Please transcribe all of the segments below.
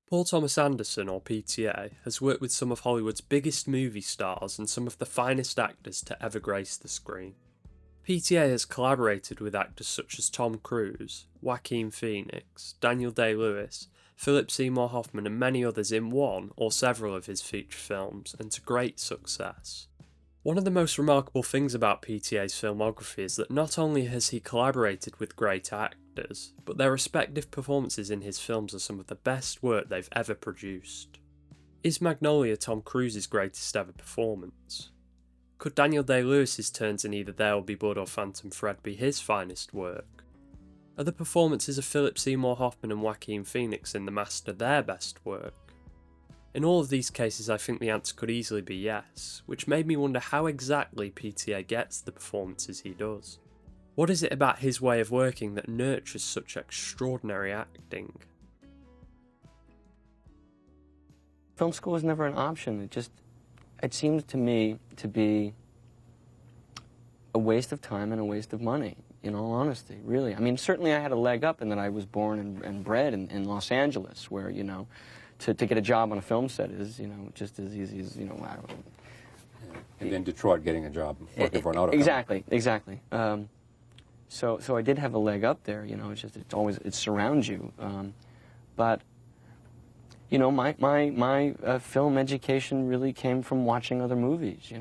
Paul Thomas Anderson, or PTA, has worked with some of Hollywood's biggest movie stars and some of the finest actors to ever grace the screen. PTA has collaborated with actors such as Tom Cruise, Joaquin Phoenix, Daniel Day-Lewis, Phillip Seymour Hoffman and many others in one or several of his feature films, and to great success. One of the most remarkable things about PTA's filmography is that not only has he collaborated with great actors, but their respective performances in his films are some of the best work they've ever produced. Is Magnolia Tom Cruise's greatest ever performance? Could Daniel Day-Lewis's turns in either There Will Be Blood or Phantom Thread be his finest work? Are the performances of Phillip Seymour Hoffman and Joaquin Phoenix in The Master their best work? In all of these cases, I think the answer could easily be yes, which made me wonder how exactly PTA gets the performances he does. What is it about his way of working that nurtures such extraordinary acting? Film school was never an option. It seems to me to be a waste of time and a waste of money, in all honesty, really. I mean, certainly I had a leg up in that I was born and bred in Los Angeles, where, to get a job on a film set is, just as easy as, I don't know. And then Detroit getting a job working for an auto company. Exactly. So I did have a leg up there, it surrounds you. But, my film education really came from watching other movies,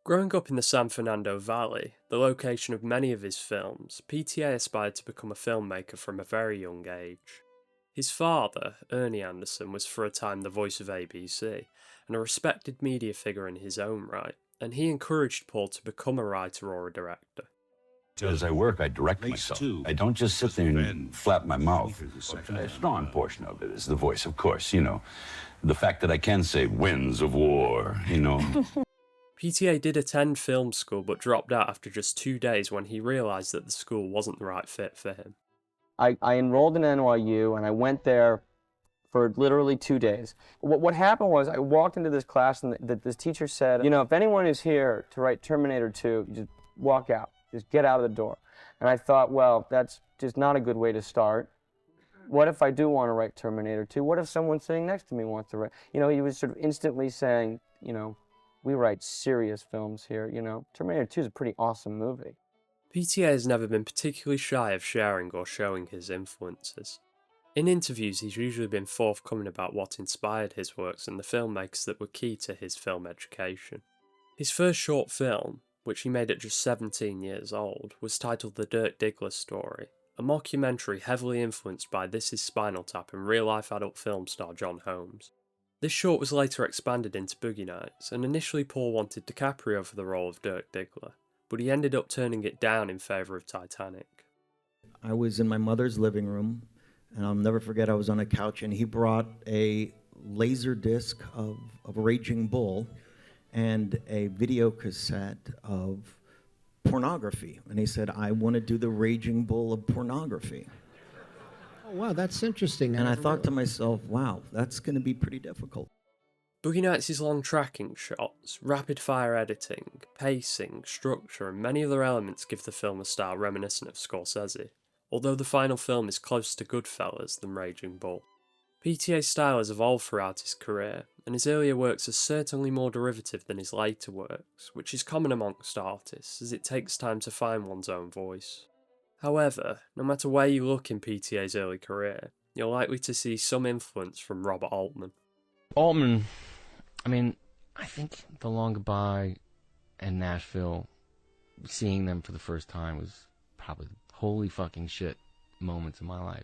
Growing up in the San Fernando Valley, the location of many of his films, PTA aspired to become a filmmaker from a very young age. His father, Ernie Anderson, was for a time the voice of ABC, and a respected media figure in his own right, and he encouraged Paul to become a writer or a director. As I work, I direct myself. I don't just sit there and flap my mouth. A strong portion of it is the voice, of course, The fact that I can say winds of war, PTA did attend film school but dropped out after just 2 days when he realised that the school wasn't the right fit for him. I enrolled in NYU, and I went there for literally 2 days. What happened was I walked into this class, and this teacher said, if anyone is here to write Terminator 2, just walk out. Just get out of the door. And I thought, well, that's just not a good way to start. What if I do want to write Terminator 2? What if someone sitting next to me wants to write? He was sort of instantly saying, we write serious films here, Terminator 2 is a pretty awesome movie. PTA has never been particularly shy of sharing or showing his influences. In interviews, he's usually been forthcoming about what inspired his works and the filmmakers that were key to his film education. His first short film, which he made at just 17 years old, was titled The Dirk Diggler Story, a mockumentary heavily influenced by This Is Spinal Tap and real-life adult film star John Holmes. This short was later expanded into Boogie Nights, and initially Paul wanted DiCaprio for the role of Dirk Diggler, but he ended up turning it down in favour of Titanic. I was in my mother's living room, and I'll never forget I was on a couch, and he brought a laser disc of Raging Bull and a video cassette of pornography. And he said, I want to do the Raging Bull of pornography. Oh, wow, that's interesting. And I thought to myself, wow, that's going to be pretty difficult. Boogie Nights' long tracking shots, rapid-fire editing, pacing, structure, and many other elements give the film a style reminiscent of Scorsese, although the final film is closer to Goodfellas than Raging Bull. PTA's style has evolved throughout his career, and his earlier works are certainly more derivative than his later works, which is common amongst artists, as it takes time to find one's own voice. However, no matter where you look in PTA's early career, you're likely to see some influence from Robert Altman. Altman, I think The Long Goodbye and Nashville, seeing them for the first time was probably holy fucking shit moments in my life.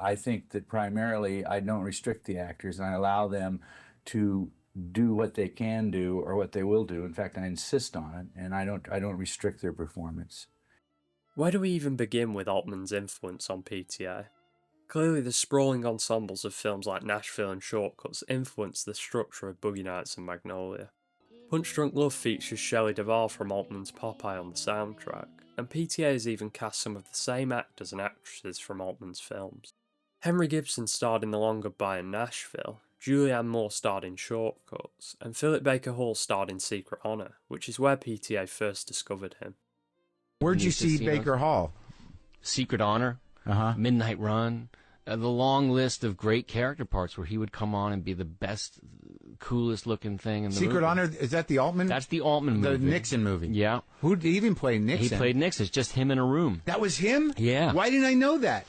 I think that primarily I don't restrict the actors, and I allow them to do what they can do or what they will do. In fact, I insist on it, and I don't restrict their performance. Where do we even begin with Altman's influence on PTA? Clearly the sprawling ensembles of films like Nashville and Shortcuts influenced the structure of Boogie Nights and Magnolia. Punch Drunk Love features Shelley Duvall from Altman's Popeye on the soundtrack, and PTA has even cast some of the same actors and actresses from Altman's films. Henry Gibson starred in The Long Goodbye and Nashville, Julianne Moore starred in Shortcuts, and Philip Baker Hall starred in Secret Honor, which is where PTA first discovered him. Where'd you see Baker Hall? Secret Honor, Midnight Run, the long list of great character parts where he would come on and be the best, coolest looking thing in the Secret movie. Honor, is that the Altman? That's the Altman movie. The Nixon movie. Yeah. Who did he even play Nixon? He played Nixon. It's just him in a room. That was him? Yeah. Why didn't I know that?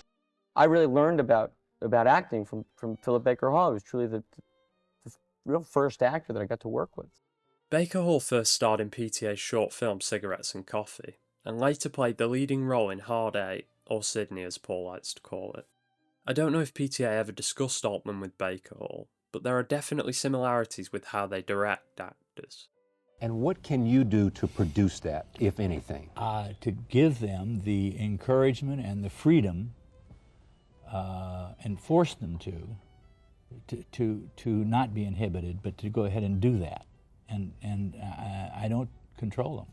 I really learned about acting from Philip Baker Hall. He was truly the real first actor that I got to work with. Baker Hall first starred in PTA's short film Cigarettes and Coffee, and later played the leading role in Hard 8, or Sydney as Paul likes to call it. I don't know if PTA ever discussed Altman with Baker Hall, but there are definitely similarities with how they direct actors. And what can you do to produce that, if anything? To give them the encouragement and the freedom, and force them to not be inhibited, but to go ahead and do that. And I don't control them.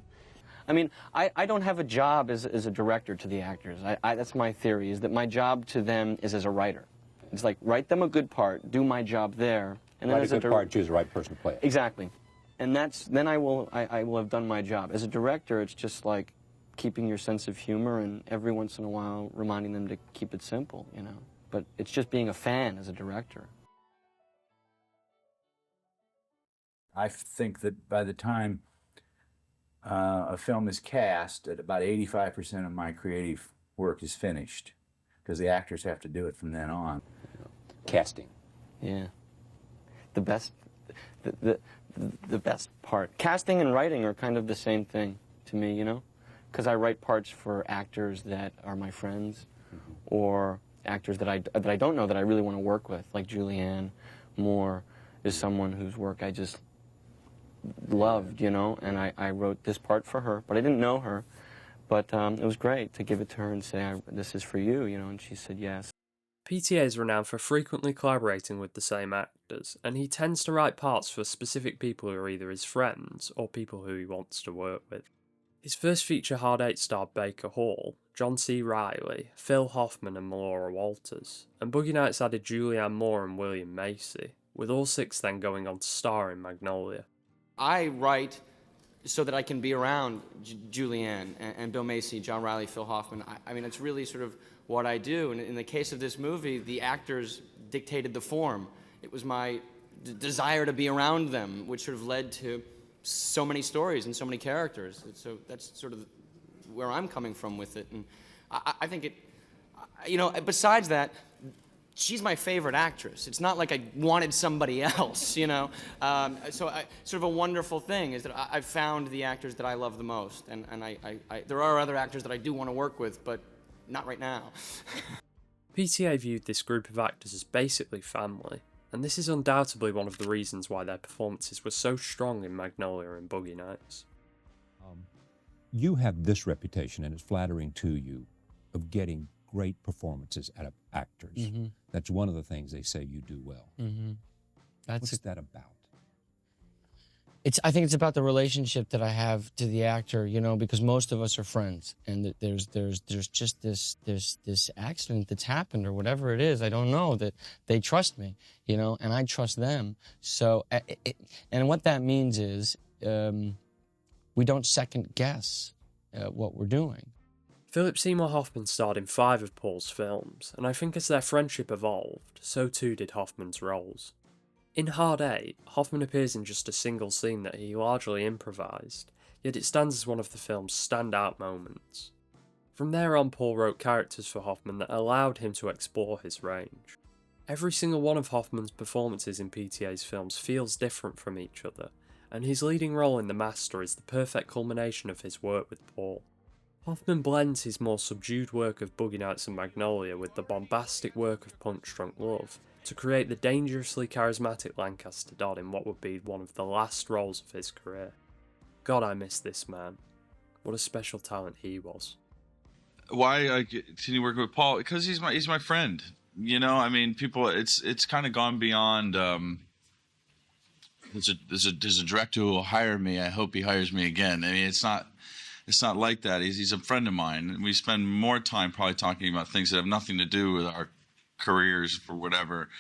I mean, I don't have a job as a director to the actors. That's my theory, is that my job to them is as a writer. It's like, write them a good part, do my job there. And then Write a good part, choose the right person to play it. Exactly. And then I will have done my job. As a director, it's just like keeping your sense of humor and every once in a while reminding them to keep it simple, you know. But it's just being a fan as a director. I think that by the time a film is cast, that about 85% of my creative work is finished, because the actors have to do it from then on. Casting. Yeah. The best part. Casting and writing are kind of the same thing to me, you know? Because I write parts for actors that are my friends, or actors that I don't know that I really want to work with, like Julianne Moore is someone whose work I just loved, you know, and I wrote this part for her, but I didn't know her. But it was great to give it to her and say, this is for you, you know, and she said yes. PTA is renowned for frequently collaborating with the same actors, and he tends to write parts for specific people who are either his friends or people who he wants to work with. His first feature Hard 8 starred Baker Hall, John C. Reilly, Phil Hoffman and Melora Walters, and Boogie Nights added Julianne Moore and William Macy, with all six then going on to star in Magnolia. I write so that I can be around Julianne and Bill Macy, John Reilly, Phil Hoffman. I mean, it's really sort of what I do. And in the case of this movie, the actors dictated the form. It was my desire to be around them, which sort of led to so many stories and so many characters. So that's sort of where I'm coming from with it. And I think it, you know, besides that, she's my favorite actress. It's not like I wanted somebody else, you know. Sort of a wonderful thing is that I've found the actors that I love the most. And there are other actors that I do want to work with, but not right now. PTA viewed this group of actors as basically family, and this is undoubtedly one of the reasons why their performances were so strong in Magnolia and Boogie Nights. You have this reputation, and it's flattering to you, of getting great performances out of actors. Mm-hmm. That's one of the things they say you do well. Mm-hmm. What's that about? I think it's about the relationship that I have to the actor, you know, because most of us are friends, and there's just this accident that's happened or whatever it is, I don't know, that they trust me, you know, and I trust them. So, and what that means is we don't second guess what we're doing. Phillip Seymour Hoffman starred in 5 of Paul's films, and I think as their friendship evolved, so too did Hoffman's roles. In Hard 8, Hoffman appears in just a single scene that he largely improvised, yet it stands as one of the film's standout moments. From there on, Paul wrote characters for Hoffman that allowed him to explore his range. Every single one of Hoffman's performances in PTA's films feels different from each other, and his leading role in The Master is the perfect culmination of his work with Paul. Hoffman blends his more subdued work of Boogie Nights and Magnolia with the bombastic work of Punch Drunk Love to create the dangerously charismatic Lancaster Dodd in what would be one of the last roles of his career. God, I miss this man. What a special talent he was. Why I continue working with Paul? Because he's my friend. You know, I mean, people. It's kind of gone beyond. There's a director who will hire me. I hope he hires me again. I mean, it's not like that. He's a friend of mine, and we spend more time probably talking about things that have nothing to do with our careers for whatever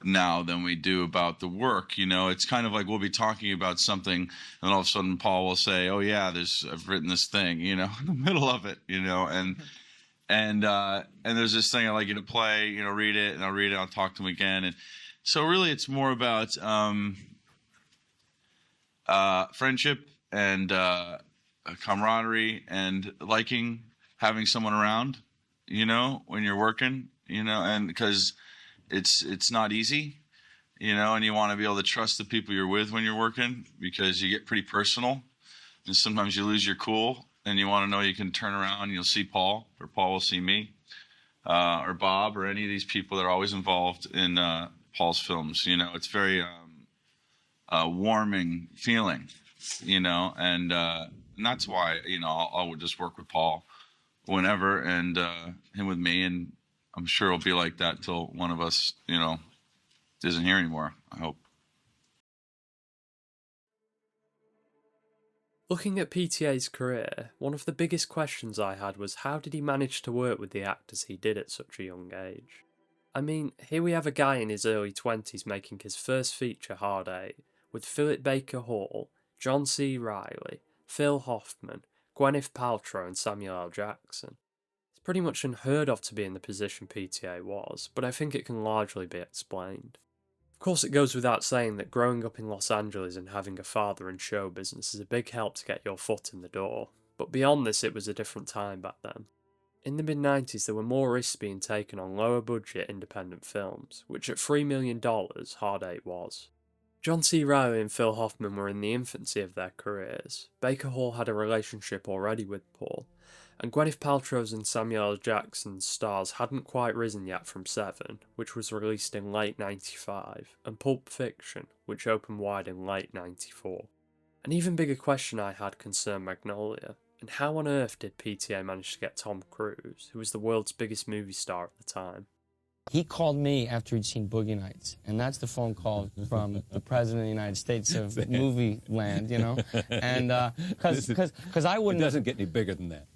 now than we do about the work. You know, it's kind of like we'll be talking about something, and all of a sudden Paul will say, "Oh yeah, I've written this thing," you know, in the middle of it, you know, and and there's this thing I'd like you to play, you know, read it, and I'll read it, I'll talk to him again. And so really it's more about friendship and camaraderie and liking having someone around, you know, when you're working, you know, and because it's not easy, you know, and you want to be able to trust the people you're with when you're working, because you get pretty personal and sometimes you lose your cool, and you want to know you can turn around and you'll see Paul, or Paul will see me, or Bob, or any of these people that are always involved in Paul's films. You know, it's very warming feeling, you know, and that's why, you know, I would just work with Paul whenever, and him with me, and I'm sure it'll be like that till one of us, you know, isn't here anymore, I hope. Looking at PTA's career, one of the biggest questions I had was how did he manage to work with the actors he did at such a young age? I mean, here we have a guy in his early 20s making his first feature, Hard Eight, with Philip Baker Hall, John C. Reilly, Phil Hoffman, Gwyneth Paltrow and Samuel L. Jackson. It's pretty much unheard of to be in the position PTA was, but I think it can largely be explained. Of course, it goes without saying that growing up in Los Angeles and having a father in show business is a big help to get your foot in the door, but beyond this it was a different time back then. In the mid-90s there were more risks being taken on lower budget independent films, which at $3 million Hard Eight was. John C. Reilly and Phil Hoffman were in the infancy of their careers, Baker Hall had a relationship already with Paul, and Gwyneth Paltrow's and Samuel L. Jackson's stars hadn't quite risen yet from Seven, which was released in late '95, and Pulp Fiction, which opened wide in late '94. An even bigger question I had concerned Magnolia, and how on earth did PTA manage to get Tom Cruise, who was the world's biggest movie star at the time? He called me after he'd seen Boogie Nights, and that's the phone call from the President of the United States of movie land, you know? And because I wouldn't... It doesn't get any bigger than that.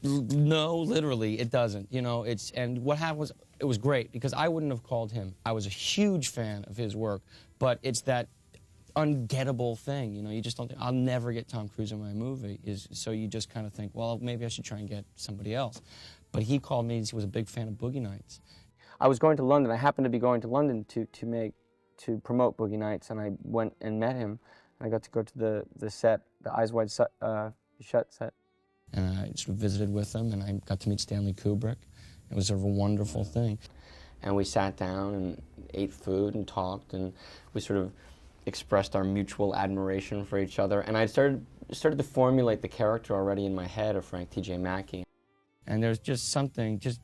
No, literally, it doesn't. You know, and what happened was, it was great, because I wouldn't have called him. I was a huge fan of his work, but it's that ungettable thing, you know, you just don't think, I'll never get Tom Cruise in my movie, so you just kind of think, well, maybe I should try and get somebody else. But he called me, he was a big fan of Boogie Nights. I was going to London. I happened to be going to London to promote Boogie Nights, and I went and met him. And I got to go to the set, the Eyes Wide Shut set. And I sort of visited with him, and I got to meet Stanley Kubrick. It was sort of a wonderful thing. And we sat down and ate food and talked, and we sort of expressed our mutual admiration for each other. And I started to formulate the character already in my head of Frank T.J. Mackey. And there's just something, just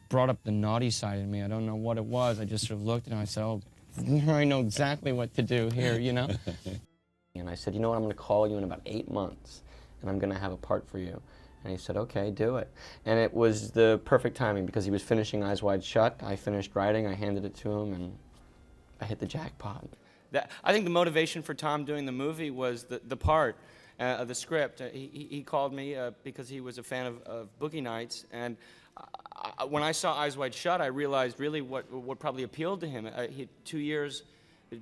brought up the naughty side in me. I don't know what it was. I just sort of looked at him and I said, oh, I know exactly what to do here, you know? And I said, you know what, I'm going to call you in about 8 months, and I'm going to have a part for you. And he said, okay, do it. And it was the perfect timing, because he was finishing Eyes Wide Shut. I finished writing, I handed it to him, and I hit the jackpot. I think the motivation for Tom doing the movie was the part of the script. He called me because he was a fan of Boogie Nights, and when I saw Eyes Wide Shut, I realized really what probably appealed to him. He had 2 years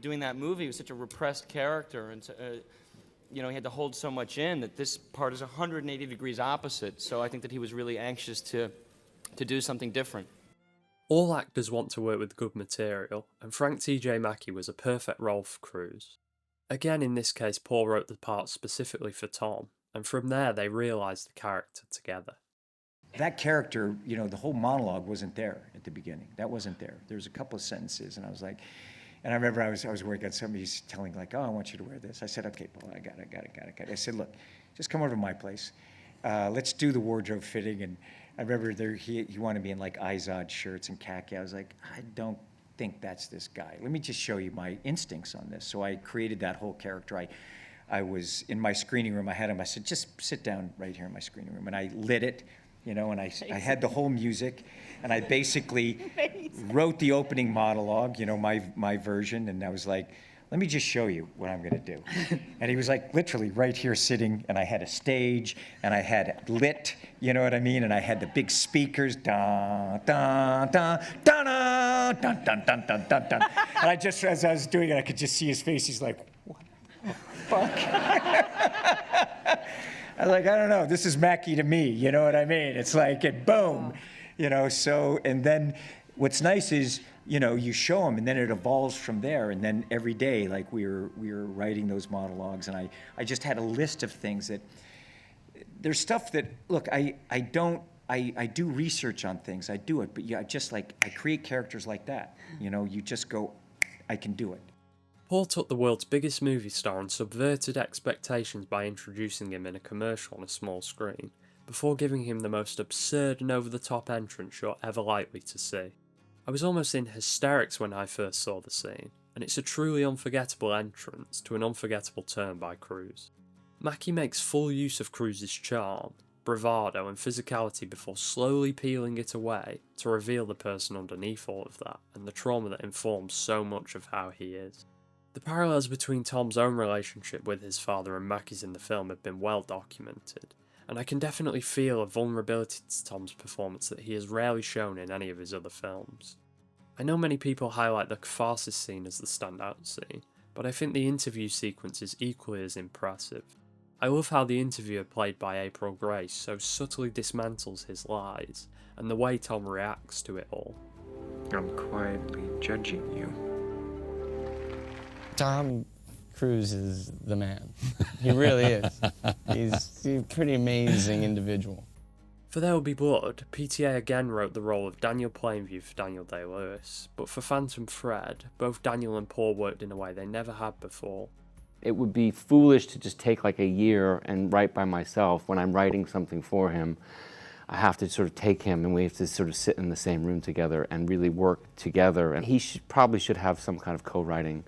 doing that movie. He was such a repressed character, and you know, he had to hold so much in that this part is 180 degrees opposite. So I think that he was really anxious to do something different. All actors want to work with good material, and Frank T.J. Mackey was a perfect role for Cruise. Again, in this case, Paul wrote the part specifically for Tom, and from there they realised the character together. That character, you know, the whole monologue wasn't there at the beginning. That wasn't there. There was a couple of sentences, and I was like, and I remember I was working on somebody telling, like, oh, I want you to wear this. I said, okay, Paul, I got it. I said, look, just come over to my place. Let's do the wardrobe fitting. And I remember he wanted me in, like, Izod shirts and khaki. I was like, I don't think that's this guy. Let me just show you my instincts on this. So I created that whole character. I was in my screening room. I had him. I said, just sit down right here in my screening room. And I lit it. You know, and I had the whole music, and I basically wrote the opening monologue, you know, my version, and I was like, let me just show you what I'm going to do. And he was like literally right here sitting, and I had a stage, and I had it lit, you know what I mean, and I had the big speakers, dun, dun, dun, dun, dun, dun, dun, dun, dun, dun, dun. And I just, as I was doing it, I could just see his face. He's like, what the fuck? I was like, I don't know, this is Mackie to me, you know what I mean? It's like, it boom, you know, so, and then what's nice is, you know, you show them and then it evolves from there. And then every day, like we were writing those monologues, and I just had a list of things that, there's stuff that, look, I do research on things, I do it, but yeah, just like, I create characters like that. You know, you just go, I can do it. Paul took the world's biggest movie star and subverted expectations by introducing him in a commercial on a small screen, before giving him the most absurd and over-the-top entrance you're ever likely to see. I was almost in hysterics when I first saw the scene, and it's a truly unforgettable entrance to an unforgettable turn by Cruise. Mackie makes full use of Cruise's charm, bravado and physicality before slowly peeling it away to reveal the person underneath all of that, and the trauma that informs so much of how he is. The parallels between Tom's own relationship with his father and Mackie's in the film have been well documented, and I can definitely feel a vulnerability to Tom's performance that he has rarely shown in any of his other films. I know many people highlight the catharsis scene as the standout scene, but I think the interview sequence is equally as impressive. I love how the interviewer played by April Grace so subtly dismantles his lies, and the way Tom reacts to it all. I'm quietly judging you. Tom Cruise is the man. He really is. He's a pretty amazing individual. For There Will Be Blood, PTA again wrote the role of Daniel Plainview for Daniel Day-Lewis, but for Phantom Thread, both Daniel and Paul worked in a way they never had before. It would be foolish to just take like a year and write by myself. When I'm writing something for him, I have to sort of take him and we have to sort of sit in the same room together and really work together. And he probably should have some kind of co-writing,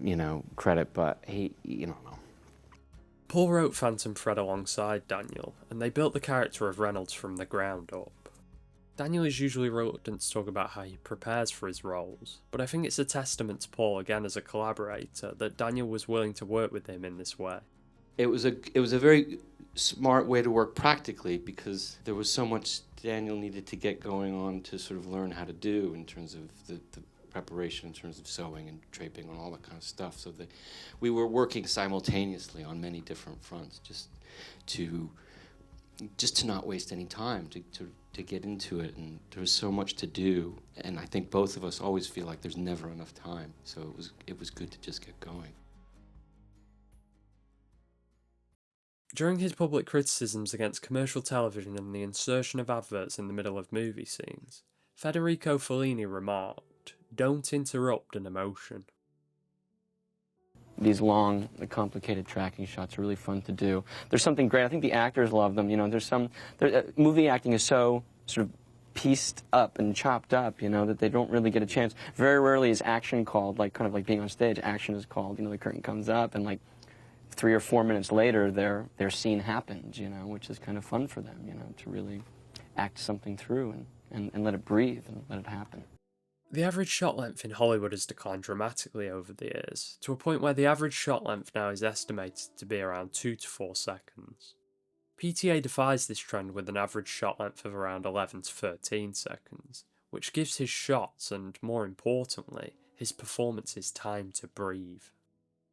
you know, credit, but he, you know. Paul wrote Phantom Thread alongside Daniel, and they built the character of Reynolds from the ground up. Daniel is usually reluctant to talk about how he prepares for his roles, but I think it's a testament to Paul again as a collaborator that Daniel was willing to work with him in this way. It was a very smart way to work practically, because there was so much Daniel needed to get going on to sort of learn how to do in terms of the preparation, in terms of sewing and draping and all that kind of stuff. So that we were working simultaneously on many different fronts, just to not waste any time, to get into it. And there was so much to do, and I think both of us always feel like there's never enough time. So it was good to just get going. During his public criticisms against commercial television and the insertion of adverts in the middle of movie scenes, Federico Fellini remarked, "Don't interrupt an emotion." These long, complicated tracking shots are really fun to do. There's something great. I think the actors love them. You know, movie acting is so sort of pieced up and chopped up, you know, that they don't really get a chance. Very rarely is action called, like kind of like being on stage. Action is called, you know, the curtain comes up and like 3 or 4 minutes later, their scene happens, you know, which is kind of fun for them, you know, to really act something through and let it breathe and let it happen. The average shot length in Hollywood has declined dramatically over the years, to a point where the average shot length now is estimated to be around 2 to 4 seconds. PTA defies this trend with an average shot length of around 11 to 13 seconds, which gives his shots and, more importantly, his performances time to breathe.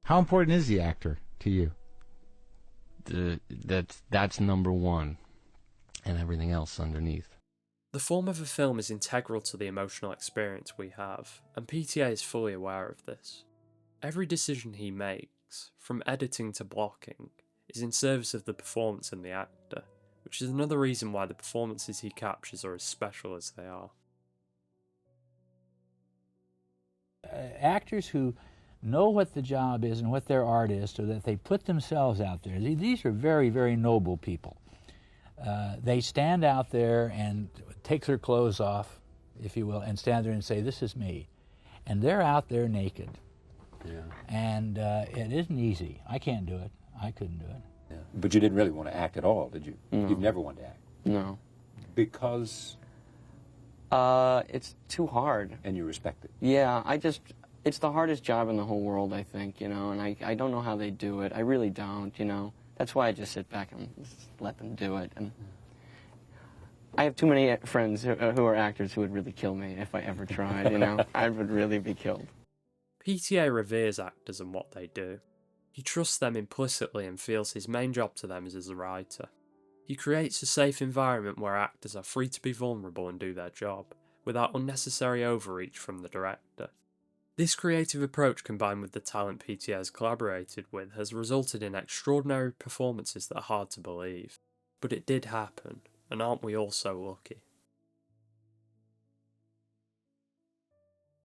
How important is the actor to you? That's number one, and everything else underneath. The form of a film is integral to the emotional experience we have, and PTA is fully aware of this. Every decision he makes, from editing to blocking, is in service of the performance and the actor, which is another reason why the performances he captures are as special as they are. Actors who know what the job is and what their art is, so that they put themselves out there. These are very, very noble people. They stand out there and take their clothes off, if you will, and stand there and say, "This is me." And they're out there naked. Yeah. And it isn't easy. I can't do it. I couldn't do it. Yeah. But you didn't really want to act at all, did you? No. You've never wanted to act? No. Because? It's too hard. And you respect it? Yeah, it's the hardest job in the whole world, I think, you know, and I don't know how they do it. I really don't, you know. That's why I just sit back and just let them do it. And I have too many friends who are actors who would really kill me if I ever tried, you know. I would really be killed. PTA reveres actors and what they do. He trusts them implicitly and feels his main job to them is as a writer. He creates a safe environment where actors are free to be vulnerable and do their job, without unnecessary overreach from the director. This creative approach, combined with the talent PTA has collaborated with, has resulted in extraordinary performances that are hard to believe. But it did happen, and aren't we all so lucky?